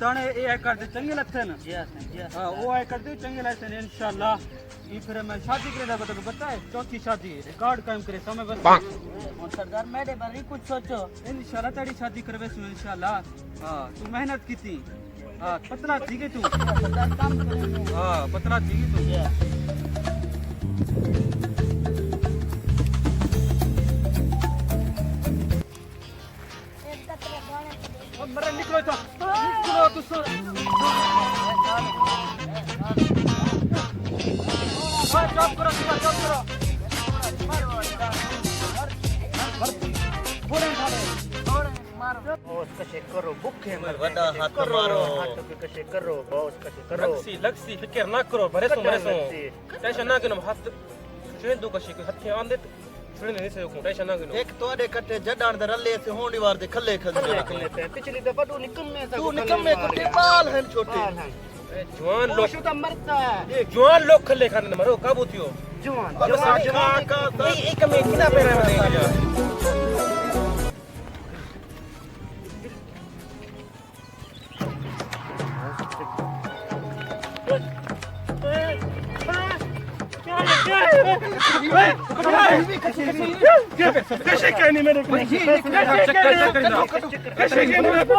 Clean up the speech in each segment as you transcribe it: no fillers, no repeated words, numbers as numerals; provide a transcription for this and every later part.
ताने ए कर दे चंगे लगते न जी हां हां वो ए कर दे चंगे लगते न इंशाल्लाह ये फिर मैं शादी करे दा तो पता है चौथी शादी रिकॉर्ड काम करे समय बस और सरदार मेरे बारे में कुछ सोचो इंशाल्लाह तेरी शादी करवे सु इंशाल्लाह हां तू मेहनत कीती हां पतला थी के तू सरदार काम करेंगे हां पतला थी के तू मरे निकलो तो निकलो तू सो जॉब करो बॉस कशे करो भूखे मर वडा हाथ मारो हाथ पे कशे करो बॉस कशे करो लक्सी फिक्र ना करो भरे सो टेंशन ना करो हाथ छे दो कशे हथे आंदे छुड़े नहीं से को टेंशन ना करो एक तोड़े कटे जडान दे रले से होंडी वार दे खले पिछली दफा तू निकम्मे तू निकम्मे कुटे बाल हैं छोटे जवान लोग तो मरता है जवान लोग खले खाने मरो काबू थियो जवान का एक में किना पे रहे यार कैसे कहनी मेरे को कैसे कहनी मेरे को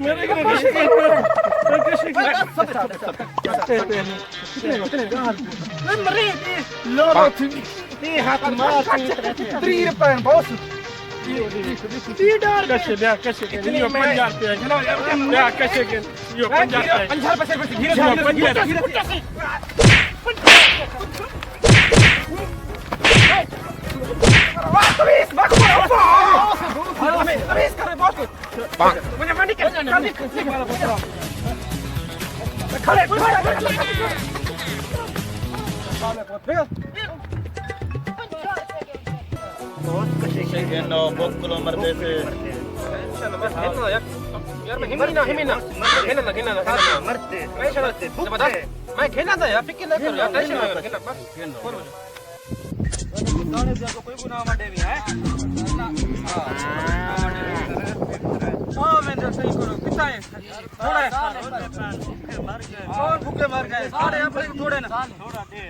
मेरे को कैसे मरे लो ती हाथ मार 3 रुपए बॉस ती डाल कैसे कहनी यो 50 रुपए चलो यार कैसे कहनी यो 50 रुपए धीरे मुझे मनी के नो बोकुलो मरदे से यार मैं हिमिना मरते मैं खेलना था यार फिक्र ना करो यार टेंशन ना करो बस ताने जाको कोई गुनाह माडे भी है हां मैं तो सही करो कितना है थोड़ा है और भूखे मर गए सारे अपने थोड़े ना थोड़ा दे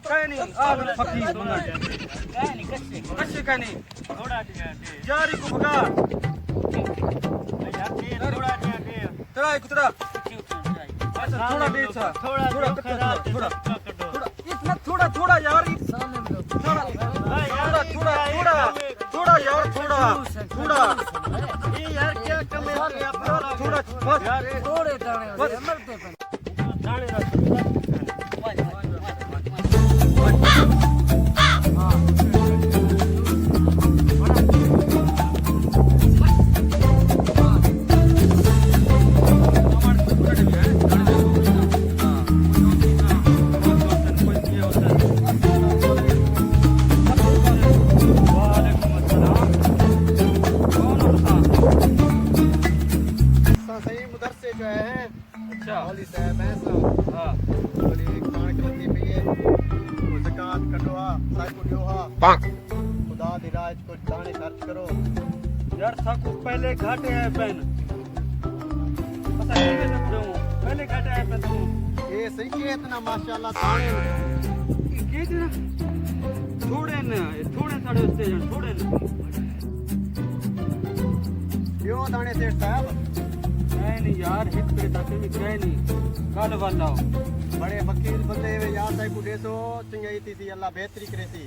कहीं नहीं आ मेरे फकीर बना कहीं नहीं कच्चे का नहीं थोड़ा दे यारी को भगा यार थोड़ा दे तेरा कुतरा अच्छा थोड़ा दे थोड़ा इतना थोड़ा यार थोड़ा यार थोड़ा ये यार क्या कम है थोड़ा यार थोड़े दाने मरते दाने खुदा दी राज को दाने खर्च करो यार था कुछ पहले घाटे है पेन पता नहीं कैसे दूं पहले घाटे है पेन तू ये सही है इतना माशाल्लाह दाने कितना थोड़े साढ़े उससे थोड़े न क्यों दाने सेठ साहब नहीं यार हित पे ताके भी कह नहीं काल वाला बड़े वकील बंदे वे यार साहब को देसो चंगाई थी अल्लाह बेहतरी करे थी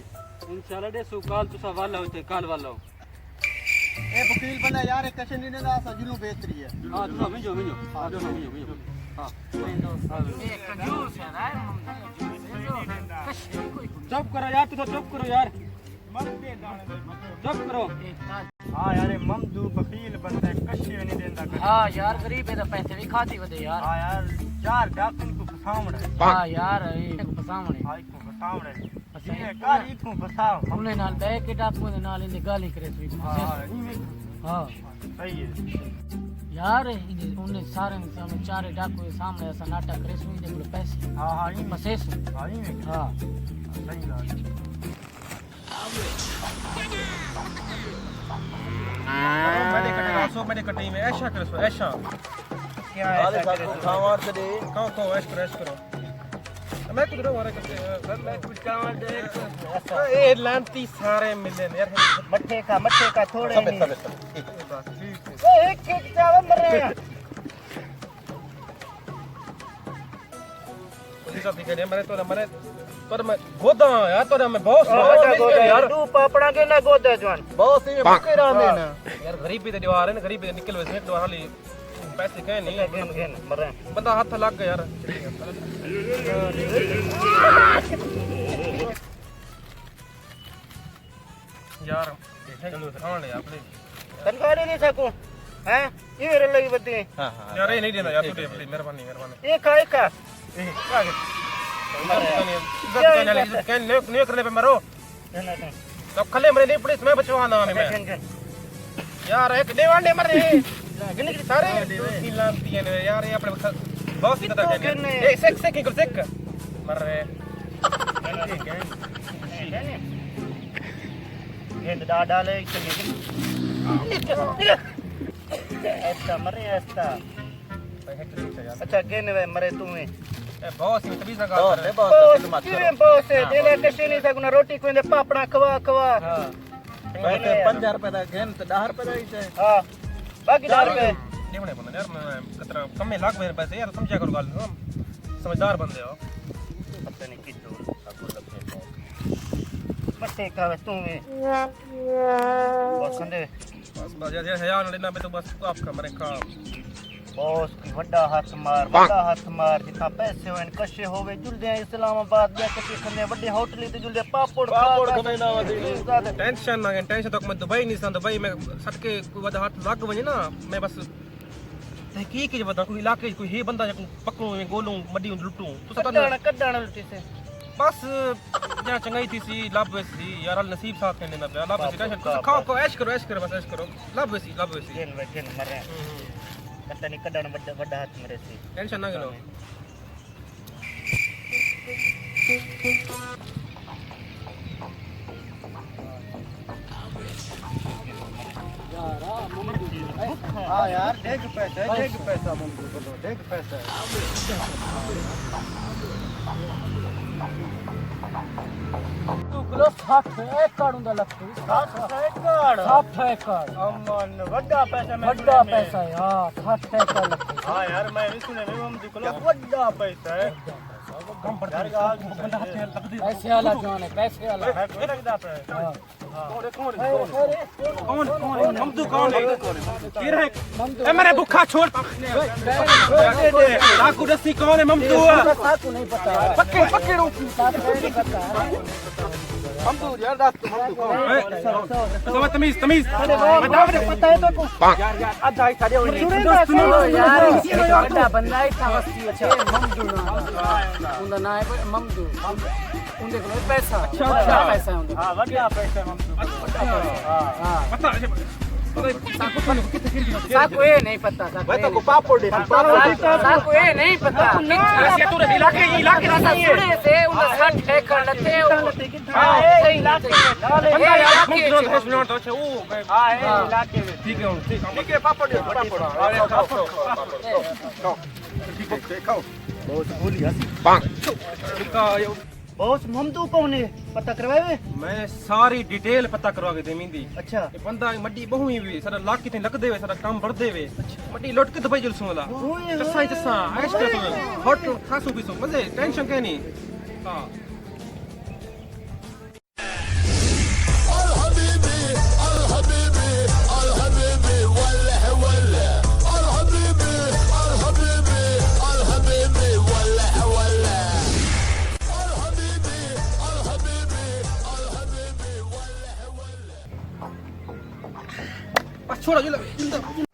इंशाल्लाह देसो काल तुसा वाला होते काल वाला ए वकील बंदा यार एक कशन नहीं ना सजनु बेहतरी है हां तुसा मिजो हां जो मिजो हां एक कंजूस है यार चुप करो यार तू तो चुप करो यार चुप करो हां यार ममदू वकील बंदा कशे नहीं देंदा हां यार गरीब है तो पैसे भी खाती वदे यार हां यार चार डाकन को फसावण है हां यार ये को फसावण हां को फसावण है असीने कारी तू फसाव हमने नाल बैठ के डाकू दे नाल इंदे गाली करे सी हां सही है यार उन्हें सारे सामने चारे डाकू के सामने ऐसा नाटक करे सुई दे पैसे हां हां ये फसे सु हां ये हां सही बात मैंने कटे में ऐसा कर सो ऐसा क्या ऐसा करे खावार से दे खाओ ऐश करो मैं कुछ रहा मैं कुछ खावा दे ए लांती सारे मिले यार मट्ठे का थोड़े सब नहीं सब एक चावल मर रहे हैं पुलिस ऑफिसर कहने मैंने तो मैं गोदा यार तो मैं बहुत यार तू पापड़ा के ना गोदे जवान बहुत ही भूखे रहने ना यार गरीबी ते दीवार है ना गरीबी ते निकल वैसे दीवार वाली पैसे कह नहीं गेन मर रहे हैं बंदा हाथ लग गया यार यार चलो खाने यार प्लीज तनखाड़ी नहीं सकूं हैं ये रे लगी बत्ती हां हां यार ये नहीं देना यार तू दे प्लीज मेहरबानी एक का नहीं करने पे मरो तो खले मरे नहीं पुलिस मैं बचवाना मैं यार एक देवांडे मर रहे गिन के सारे लांती है यार ये अपने बहुत ही कदर करने ए सेक मर रहे ये डाले चलिए ऐसा मरे ऐसा अच्छा गेन वे मरे तुम्हें बहुत ही तमीज लगा बहुत किवें बहुत है देले कशी नहीं सकना रोटी कोई पापड़ा खवा हां 50 रुपए दा गेन तो 10 रुपए दा ही है हां बाकी 10 रुपए देवने बंदा यार मैं कतरा कम में लाख मेरे पैसे यार समझा करो गाल समझदार बंदे हो पता नहीं कितो मट्टे का तुम्हें बस कंदे बस यार हया लेना पे तो बस आपका मरे का बॉस की वड्डा हाथ मार जितना पैसे होन कशे होवे जुलदे इस्लामाबाद या कसे खने वड्डे होटल ते जुलदे पापड़ खने ना वदी टेंशन ना टेंशन तो मैं दुबई नहीं सा दुबई में सटके वद हाथ लग वने ना मैं बस तहकीक के बता कोई इलाके कोई हे बंदा पकड़ूं गोलूं मड्डी लुटूं तो कड्डाण लुटी से बस या चंगाई थी सी लाभ वैसी यार नसीब साथ कहने ना लाभ वैसी टेंशन खाओ ऐश करो बस ऐश करो लाभ वैसी गेन मर रहे कत्ता नहीं कड्डाण वड्डा हाथ मेरे से टेंशन ना लो हां यार देख पैसा मुझको दो देख पैसा तू किलो 60 एकड़ उंदा लगतो 60 एकड़ 60 एकड़ अमन वड्डा पैसा में वड्डा पैसा है हां 60 एकड़ लगतो हां यार मैं भी सुने में हम दिखलो वड्डा पैसा है कम पड़ता है बंदा हाथ लग दे पैसे वाला जवान है पैसे वाला लगदा पे हां कौन ममदू कौन है की रहे ए मेरे भूखा छोड़ डाकू दस्ती कौन है ममदू साकू नहीं पता पकड़ो साकू नहीं पता ममदू यार दास ममदू कौन तो तमीज बता दे पता है तो यार आधा ही सारे होने यार बड़ा बंदा है था हस्ती है ममदू ना उनका नाम है ममदू उनके को पैसा अच्छा पैसा है उनका हां वड्डा पैसा हम हां पता है साकू ये नहीं पता मैं तो को पापड़ दे साकू ये नहीं पता ये तो इलाके नहीं है से उनका 60 एकड़ लगते हां सही इलाके तो वो हां इलाके में ठीक है ठीक है पापड़ दे पापड़ खाओ बहुत बोली हंसी का बॉस ममदू कौन है पता करवावे मैं सारी डिटेल पता करवा के देमींदी अच्छा ये बंदा मड्डी बहु ही भी सारा लाख कितने लग देवे सारा काम बढ़ देवे मड्डी लौट के दुबई जुलसू वाला चसा ऐश कर तू हॉट खासू पीसू मजे टेंशन के नहीं हां छोड़ा जल्दी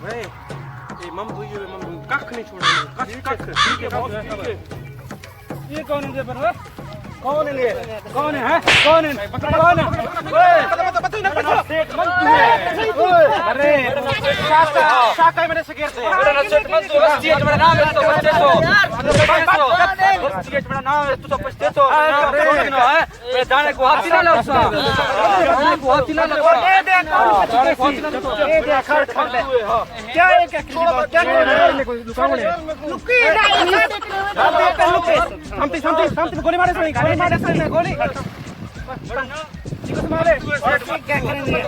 भाई ये ममदू कख नहीं छोड़ेंगे कख ठीक है बहुत ठीक है ये कौन है पर कौन है ये कौन है कौन है कौन है अरे शाका मैंने सकेरते मेरा सेठ मंजू रस्ती है मेरा नाम है तो बच्चे तो मेरा नाम है तू तो बच्चे तो मेरे दाने को हाथी ना लगा दाने को हाथी ना लगा दाने को हाथी ना लगा ये क्या खड़ दे क्या ये क्या क्या लुकावणे लुकी शांति गोली मारे सही गोली मारे क्या करेंगे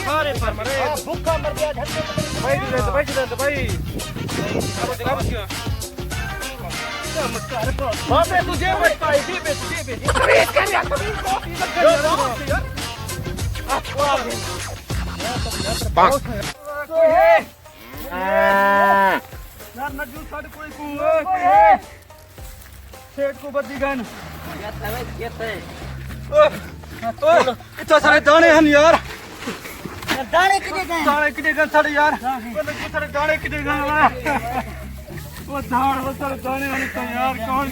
सारे भूखा मर गया भाई बापे तुझे मत पाई यार नजू साड कोई को सेठ को बद्दी गन इतना सारे दाने हैं यार दाने कितने गए दाने कितने गन सारे यार नजू सारे दाने कितने गन वो झाड़ वो सारे दाने हैं तो यार कौन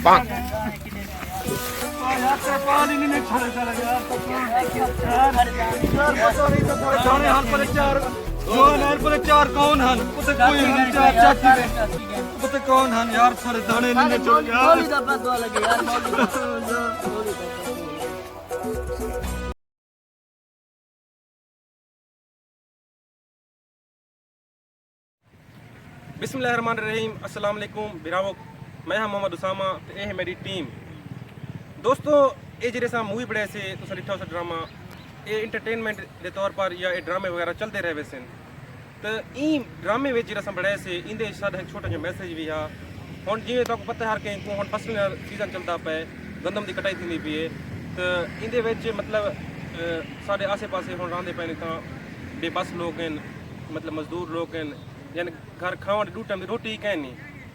यार तेरे पानी नहीं छड़े चले यार तो यार पता नहीं तो सारे दाने हाल पर चार कौन हाल पर चार कौन हन पता कोई हम चार चाची पता कौन हन यार सारे दाने नहीं छोड़ यार मौली का बदवा लगे यार मौली बिस्मिल्लाहिर्रहमानिर्रहीम अस्सलाम वालेकुम बिरावो मैं हाँ मोहम्मद उसामा ते ये है मेरी टीम दोस्तों ये जेरे सा मूवी बड़े से तुसा डिठा सा ड्रामा ये इंटरटेनमेंट के तौर पर या ये ड्रामे वगैरह चलते रहे वैसे तो ई ड्रामे में जेरा सा बड़े से इंदे साथ एक छोटा जो मैसेज भी है हुन जिवें तो पता है हर कहीं को हुन फसल का सीजन चलता पे गंदम की कटाई थी पी है तो इंदे विच मतलब साढ़े आसे पासे हुन रांदे पे तो बेबस लोग हैं मतलब मजदूर लोग हैं यानी घर खावन दो टाइम की रोटी कहीं नहीं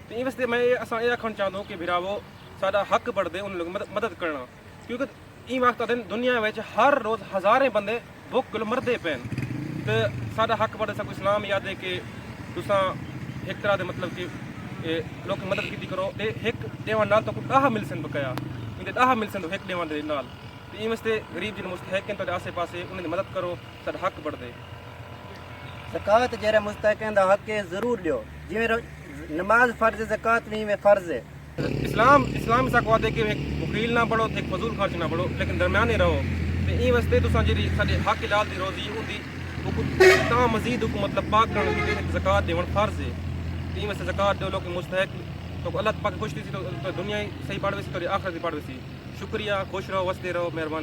तो इस वास्ते मैं असा ये आखना चाहता हूँ कि भिरावो साडा हक बढ़ते उन लोग मदद करना क्योंकि ई वक्त दिन दुनिया में हर रोज़ हज़ारें बंदे भुख कोल मरदे पैन तो साडा हक बढ़े सब इस्लाम याद है कि तुसा एक तरह के मतलब कि लोग मदद की करो ते एक देवन नाल तो कुछ डाह मिल सन बकाया इनके डाह मिल सन तो एक देवन दे नाल तो ई वास्ते गरीब जिन मुस्तहक हैं तो आसे पासे उन्हें मदद करो साडा हक बढ़ते ज़कात जरा मुस्तहक़न दा हक है ज़रूर लियो जिवें नमाज फर्ज है ज़कात नहीं में फर्ज है इस्लाम ऐसा कहते कि एक मुकील ना बढ़ो एक फजूल खर्च ना बढ़ो लेकिन दरम्याने रहो तो ई वास्ते तुसा जी साडे हक लाल दी रोजी उदी ता मजीद को मतलब पाक करने की ज़कात देवन फर्ज है ई वास्ते ज़कात दो लोग मुस्तहक तो अल्लाह पाक खुश थी तो दुनिया ही सही पड़वे सी तो आखिरत भी पड़वे सी शुक्रिया खुश रहो वसते रहो मेहरबानी